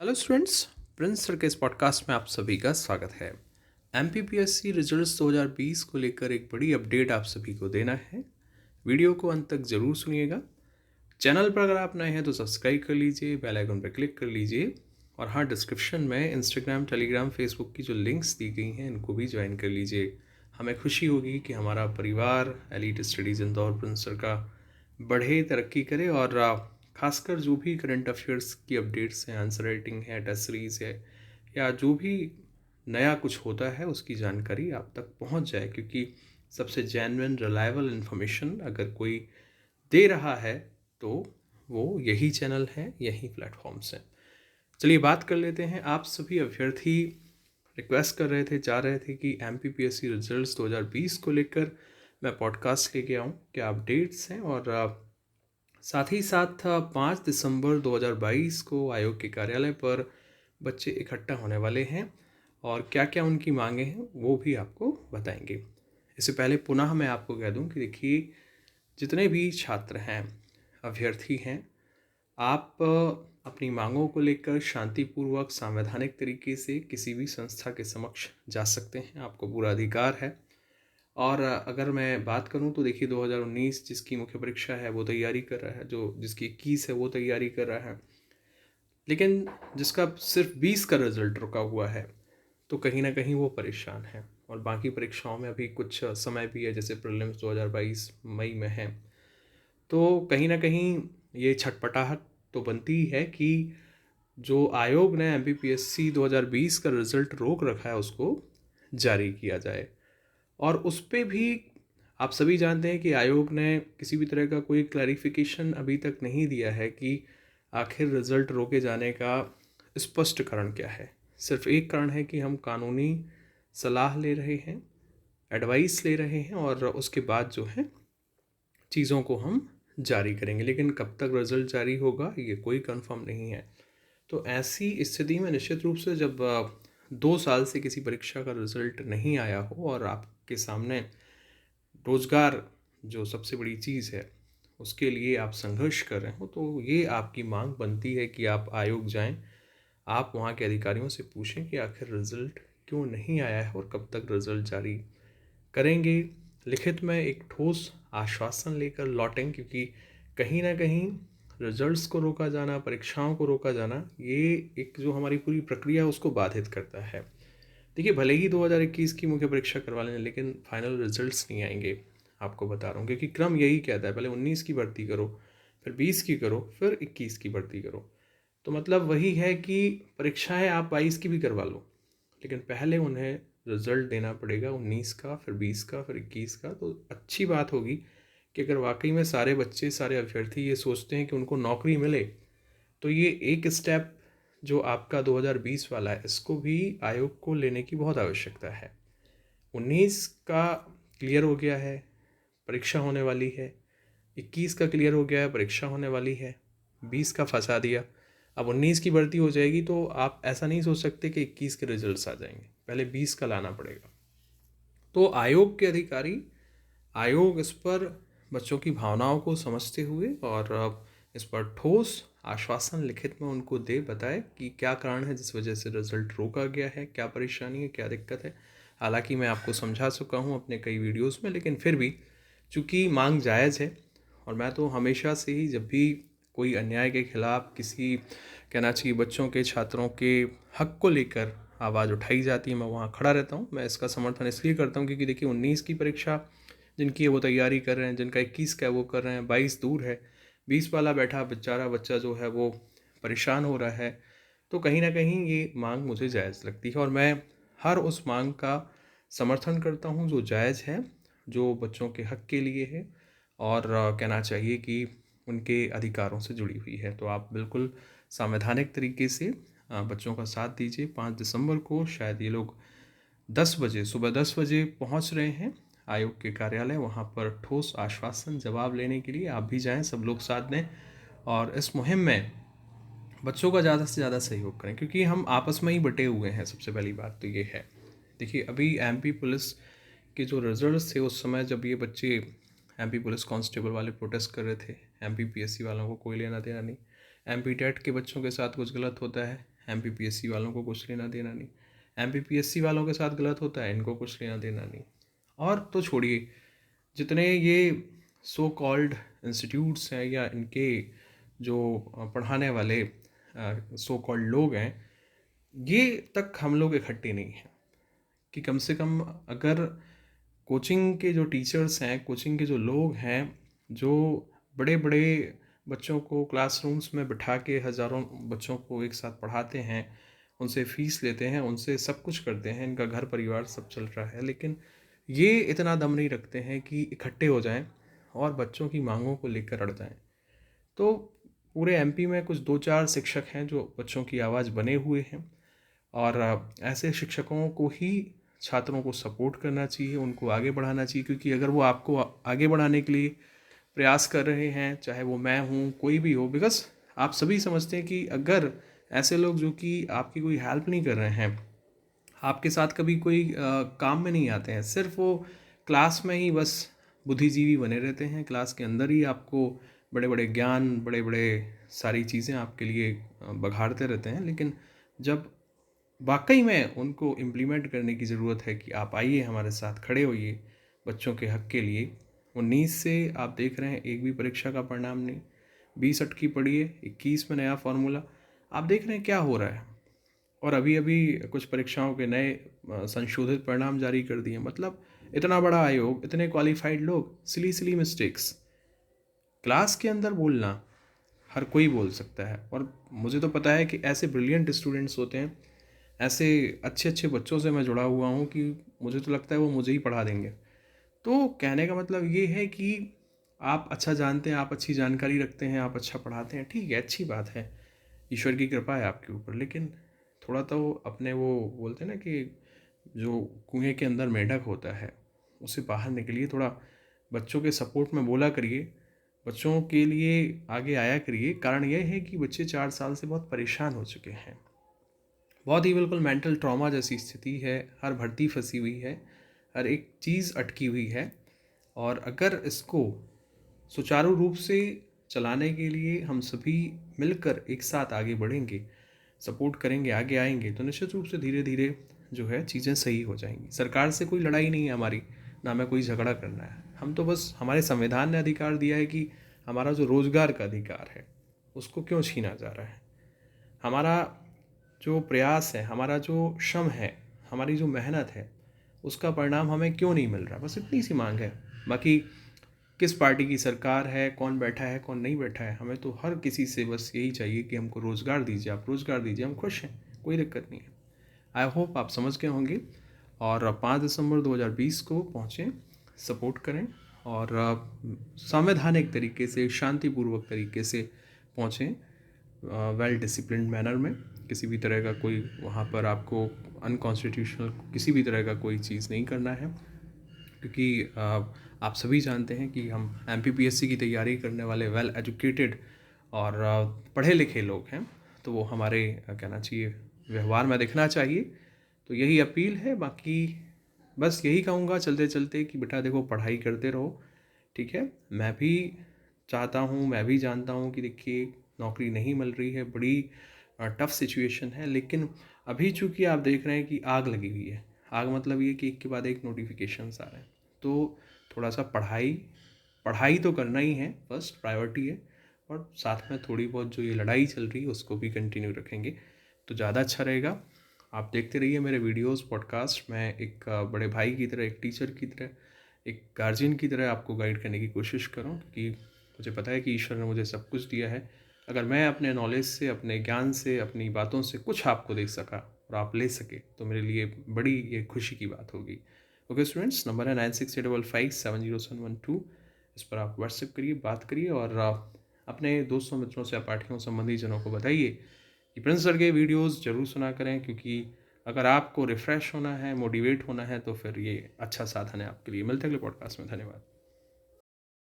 Hello students, Prince sir के इस podcast में आप सभी का स्वागत है। एमपीपीएससी रिजल्ट्स 2020 को लेकर एक बड़ी अपडेट आप सभी को देना है। वीडियो को अंत तक ज़रूर सुनिएगा। चैनल पर अगर आप नए हैं तो सब्सक्राइब कर लीजिए, बेल आइकन पर क्लिक कर लीजिए और हाँ, डिस्क्रिप्शन में इंस्टाग्राम, टेलीग्राम, फेसबुक की जो लिंक्स दी गई हैं इनको भी ज्वाइन कर लीजिए। हमें खुशी होगी कि हमारा परिवार elite studies Indore Prince sir का बढ़े, तरक्की करे और खासकर जो भी करंट अफेयर्स की अपडेट्स हैं, आंसर राइटिंग है, टेस्ट सीरीज़ है या जो भी नया कुछ होता है उसकी जानकारी आप तक पहुंच जाए, क्योंकि सबसे जेन्युइन रिलायबल इन्फॉर्मेशन अगर कोई दे रहा है तो वो यही चैनल है, यही प्लेटफॉर्म्स हैं। चलिए बात कर लेते हैं। आप सभी अभ्यर्थी रिक्वेस्ट कर रहे थे, चाह रहे थे कि एमपीपीएससी रिजल्ट्स 2020 को लेकर मैं पॉडकास्ट लेके आऊँ, क्या अपडेट्स हैं और साथ ही साथ 5 दिसंबर 2022 को आयोग के कार्यालय पर बच्चे इकट्ठा होने वाले हैं और क्या क्या उनकी मांगे हैं वो भी आपको बताएंगे। इससे पहले पुनः मैं आपको कह दूं कि देखिए, जितने भी छात्र हैं, अभ्यर्थी हैं, आप अपनी मांगों को लेकर शांतिपूर्वक संवैधानिक तरीके से किसी भी संस्था के समक्ष जा सकते हैं, आपको पूरा अधिकार है। और अगर मैं बात करूं तो देखिए, 2019 जिसकी मुख्य परीक्षा है वो तैयारी कर रहा है, जो जिसकी 21 है वो तैयारी कर रहा है, लेकिन जिसका सिर्फ 20 का रिजल्ट रुका हुआ है तो कहीं ना कहीं वो परेशान है। और बाकी परीक्षाओं में अभी कुछ समय भी है, जैसे प्रीलिम्स 2022 मई में है, तो कहीं ना कहीं ये छटपटाहट तो बनती है कि जो आयोग ने एमपीपीएससी 2020 का रिजल्ट रोक रखा है उसको जारी किया जाए। और उस पे भी आप सभी जानते हैं कि आयोग ने किसी भी तरह का कोई क्लैरिफिकेशन अभी तक नहीं दिया है कि आखिर रिजल्ट रोके जाने का स्पष्ट कारण क्या है। सिर्फ एक कारण है कि हम कानूनी सलाह ले रहे हैं, एडवाइस ले रहे हैं और उसके बाद जो है चीज़ों को हम जारी करेंगे, लेकिन कब तक रिजल्ट जारी होगा ये कोई कंफर्म नहीं है। तो ऐसी स्थिति में निश्चित रूप से जब 2 साल से किसी परीक्षा का रिजल्ट नहीं आया हो और आपके सामने रोज़गार जो सबसे बड़ी चीज़ है उसके लिए आप संघर्ष कर रहे हो, तो ये आपकी मांग बनती है कि आप आयोग जाएं, आप वहाँ के अधिकारियों से पूछें कि आखिर रिज़ल्ट क्यों नहीं आया है और कब तक रिज़ल्ट जारी करेंगे। लिखित में एक ठोस आश्वासन लेकर लौटें, क्योंकि कहीं ना कहीं रिजल्ट्स को रोका जाना, परीक्षाओं को रोका जाना, ये एक जो हमारी पूरी प्रक्रिया है उसको बाधित करता है। देखिए, भले ही 2021 की मुख्य परीक्षा करवा लें लेकिन फाइनल रिजल्ट्स नहीं आएंगे, आपको बता रहा हूँ, क्योंकि क्रम यही कहता है पहले 19 की भर्ती करो, फिर 20 की करो, फिर 21 की भर्ती करो। तो मतलब वही है कि परीक्षाएं आप 22 की भी करवा लो, लेकिन पहले उन्हें रिजल्ट देना पड़ेगा 19 का, फिर 20 का, फिर 21 का। तो अच्छी बात होगी कि अगर वाकई में सारे बच्चे, सारे अभ्यर्थी ये सोचते हैं कि उनको नौकरी मिले, तो ये एक स्टेप जो आपका 2020 वाला है इसको भी आयोग को लेने की बहुत आवश्यकता है। 19 का क्लियर हो गया है, परीक्षा होने वाली है, 21 का क्लियर हो गया है, परीक्षा होने वाली है, 20 का फंसा दिया, अब 19 की भर्ती हो जाएगी, तो आप ऐसा नहीं सोच सकते कि 21 के रिजल्ट्स आ जाएंगे, पहले 20 का लाना पड़ेगा। तो आयोग के अधिकारी, आयोग इस पर बच्चों की भावनाओं को समझते हुए और इस पर ठोस आश्वासन लिखित में उनको दे, बताए कि क्या कारण है जिस वजह से रिजल्ट रोका गया है, क्या परेशानी है, क्या दिक्कत है। हालांकि मैं आपको समझा चुका हूँ अपने कई वीडियोस में, लेकिन फिर भी चूँकि मांग जायज़ है और मैं तो हमेशा से ही जब भी कोई अन्याय के खिलाफ, किसी कहना चाहिए बच्चों के, छात्रों के हक को लेकर आवाज़ उठाई जाती है, मैं वहाँ खड़ा रहता हूँ। मैं इसका समर्थन इसलिए करता हूँ क्योंकि देखिए, 19 की परीक्षा जिनकी है वो तैयारी कर रहे हैं, जिनका 21 का है वो कर रहे हैं, 22 दूर है, 20 वाला बैठा बेचारा बच्चा जो है वो परेशान हो रहा है। तो कहीं ना कहीं ये मांग मुझे जायज़ लगती है और मैं हर उस मांग का समर्थन करता हूँ जो जायज़ है, जो बच्चों के हक के लिए है और कहना चाहिए कि उनके अधिकारों से जुड़ी हुई है। तो आप बिल्कुल संवैधानिक तरीके से बच्चों का साथ दीजिए। 5 दिसंबर को शायद ये लोग 10 बजे, सुबह 10 बजे पहुंच रहे हैं आयोग के कार्यालय, वहां पर ठोस आश्वासन जवाब लेने के लिए आप भी जाएं, सब लोग साथ दें और इस मुहिम में बच्चों का ज़्यादा से ज़्यादा सहयोग करें, क्योंकि हम आपस में ही बटे हुए हैं। सबसे पहली बात तो ये है। देखिए, अभी एमपी पुलिस के जो रिजल्ट्स थे उस समय जब ये बच्चे एमपी पुलिस कांस्टेबल वाले प्रोटेस्ट कर रहे थे, एमपी पीएससी वालों को कोई लेना देना नहीं। एमपी टेट के बच्चों के साथ कुछ गलत होता है, MPPSC वालों को कुछ लेना देना नहीं, MPPSC वालों के साथ गलत होता है, इनको कुछ लेना देना नहीं। और तो छोड़िए, जितने ये सो कॉल्ड इंस्टीट्यूट्स हैं या इनके जो पढ़ाने वाले सो कॉल्ड लोग हैं, ये तक हम लोग इकट्ठे नहीं हैं कि कम से कम अगर कोचिंग के जो टीचर्स हैं, कोचिंग के जो लोग हैं, जो बड़े बड़े बच्चों को क्लासरूम्स में बिठा के हज़ारों बच्चों को एक साथ पढ़ाते हैं, उनसे फ़ीस लेते हैं, उनसे सब कुछ करते हैं, इनका घर परिवार सब चल रहा है, लेकिन ये इतना दम नहीं रखते हैं कि इकट्ठे हो जाएं और बच्चों की मांगों को लेकर अड़ जाएं। तो पूरे MP में कुछ 2-4 शिक्षक हैं जो बच्चों की आवाज़ बने हुए हैं, और ऐसे शिक्षकों को ही छात्रों को सपोर्ट करना चाहिए, उनको आगे बढ़ाना चाहिए, क्योंकि अगर वो आपको आगे बढ़ाने के लिए प्रयास कर रहे हैं, चाहे वो मैं हूँ, कोई भी हो, बिकॉज आप सभी समझते हैं कि अगर ऐसे लोग जो कि आपकी कोई हेल्प नहीं कर रहे हैं, आपके साथ कभी कोई काम में नहीं आते हैं, सिर्फ वो क्लास में ही बस बुद्धिजीवी बने रहते हैं, क्लास के अंदर ही आपको बड़े बड़े ज्ञान, बड़े बड़े सारी चीज़ें आपके लिए बघाड़ते रहते हैं, लेकिन जब वाकई में उनको इम्प्लीमेंट करने की ज़रूरत है कि आप आइए हमारे साथ खड़े होइए बच्चों के हक के लिए, 19 से आप देख रहे हैं एक भी परीक्षा का परिणाम नहीं, 20 अटकी पड़ी है, 21 में नया फार्मूला, आप देख रहे हैं क्या हो रहा है। और अभी अभी कुछ परीक्षाओं के नए संशोधित परिणाम जारी कर दिए। मतलब इतना बड़ा आयोग, इतने क्वालिफाइड लोग, सिली मिस्टेक्स। क्लास के अंदर बोलना हर कोई बोल सकता है, और मुझे तो पता है कि ऐसे ब्रिलियंट स्टूडेंट्स होते हैं, ऐसे अच्छे अच्छे बच्चों से मैं जुड़ा हुआ हूँ कि मुझे तो लगता है वो मुझे ही पढ़ा देंगे। तो कहने का मतलब ये है कि आप अच्छा जानते हैं, आप अच्छी जानकारी रखते हैं, आप अच्छा पढ़ाते हैं, ठीक है, अच्छी बात है, ईश्वर की कृपा है आपके ऊपर, लेकिन थोड़ा तो अपने वो बोलते हैं ना कि जो कुएं के अंदर मेंढक होता है उससे बाहर निकलिए, थोड़ा बच्चों के सपोर्ट में बोला करिए, बच्चों के लिए आगे आया करिए। कारण यह है कि बच्चे 4 साल से बहुत परेशान हो चुके हैं, बहुत ही बिल्कुल मेंटल ट्रॉमा जैसी स्थिति है, हर भर्ती फंसी हुई है, हर एक चीज़ अटकी हुई है, और अगर इसको सुचारू रूप से चलाने के लिए हम सभी मिलकर एक साथ आगे बढ़ेंगे, सपोर्ट करेंगे, आगे आएंगे, तो निश्चित रूप से धीरे धीरे जो है चीज़ें सही हो जाएंगी। सरकार से कोई लड़ाई नहीं है हमारी, ना हमें कोई झगड़ा करना है, हम तो बस, हमारे संविधान ने अधिकार दिया है कि हमारा जो रोज़गार का अधिकार है उसको क्यों छीना जा रहा है। हमारा जो प्रयास है, हमारा जो श्रम है, हमारी जो मेहनत है, उसका परिणाम हमें क्यों नहीं मिल रहा, बस इतनी सी मांग है। बाकी किस पार्टी की सरकार है, कौन बैठा है, कौन नहीं बैठा है, हमें तो हर किसी से बस यही चाहिए कि हमको रोज़गार दीजिए, आप रोज़गार दीजिए, हम खुश हैं, कोई दिक्कत नहीं है। आई होप आप समझ गए होंगे, और 5 दिसंबर 2020 को पहुँचें, सपोर्ट करें, और संवैधानिक तरीके से, शांतिपूर्वक तरीके से पहुँचें, वेल डिसिप्लिन्ड मैनर में। किसी भी तरह का कोई वहाँ पर आपको अनकॉन्स्टिट्यूशनल किसी भी तरह का कोई चीज़ नहीं करना है, क्योंकि आप सभी जानते हैं कि हम MPPSC की तैयारी करने वाले वेल एजुकेटेड और पढ़े लिखे लोग हैं, तो वो हमारे कहना चाहिए व्यवहार में दिखना चाहिए। तो यही अपील है, बाकी बस यही कहूँगा चलते चलते कि बेटा देखो, पढ़ाई करते रहो, ठीक है। मैं भी चाहता हूँ, मैं भी जानता हूँ कि देखिए नौकरी नहीं मिल रही है, बड़ी टफ़ सिचुएशन है, लेकिन अभी चूँकि आप देख रहे हैं कि आग लगी हुई है, आग मतलब ये कि एक के बाद एक नोटिफिकेशंस आ रहे हैं, तो थोड़ा सा पढ़ाई तो करना ही है, फर्स्ट प्रायोरिटी है, और साथ में थोड़ी बहुत जो ये लड़ाई चल रही है उसको भी कंटिन्यू रखेंगे तो ज़्यादा अच्छा रहेगा। आप देखते रहिए मेरे वीडियोस, पॉडकास्ट। मैं एक बड़े भाई की तरह, एक टीचर की तरह, एक गार्जियन की तरह आपको गाइड करने की कोशिश करूँ, क्योंकि मुझे पता है कि ईश्वर ने मुझे सब कुछ दिया है। अगर मैं अपने नॉलेज से, अपने ज्ञान से, अपनी बातों से कुछ आपको दे सका और आप ले सके, तो मेरे लिए बड़ी ये खुशी की बात होगी। ओके स्टूडेंट्स, नंबर है 9685570712। इस पर आप व्हाट्सएप करिए, बात करिए, और अपने दोस्तों, मित्रों, सहपाठियों, संबंधी जनों को बताइए कि प्रिंस सर के वीडियोस जरूर सुना करें, क्योंकि अगर आपको रिफ़्रेश होना है, मोटिवेट होना है, तो फिर ये अच्छा साधन है आपके लिए। मिलते हैं अगले पॉडकास्ट में, धन्यवाद।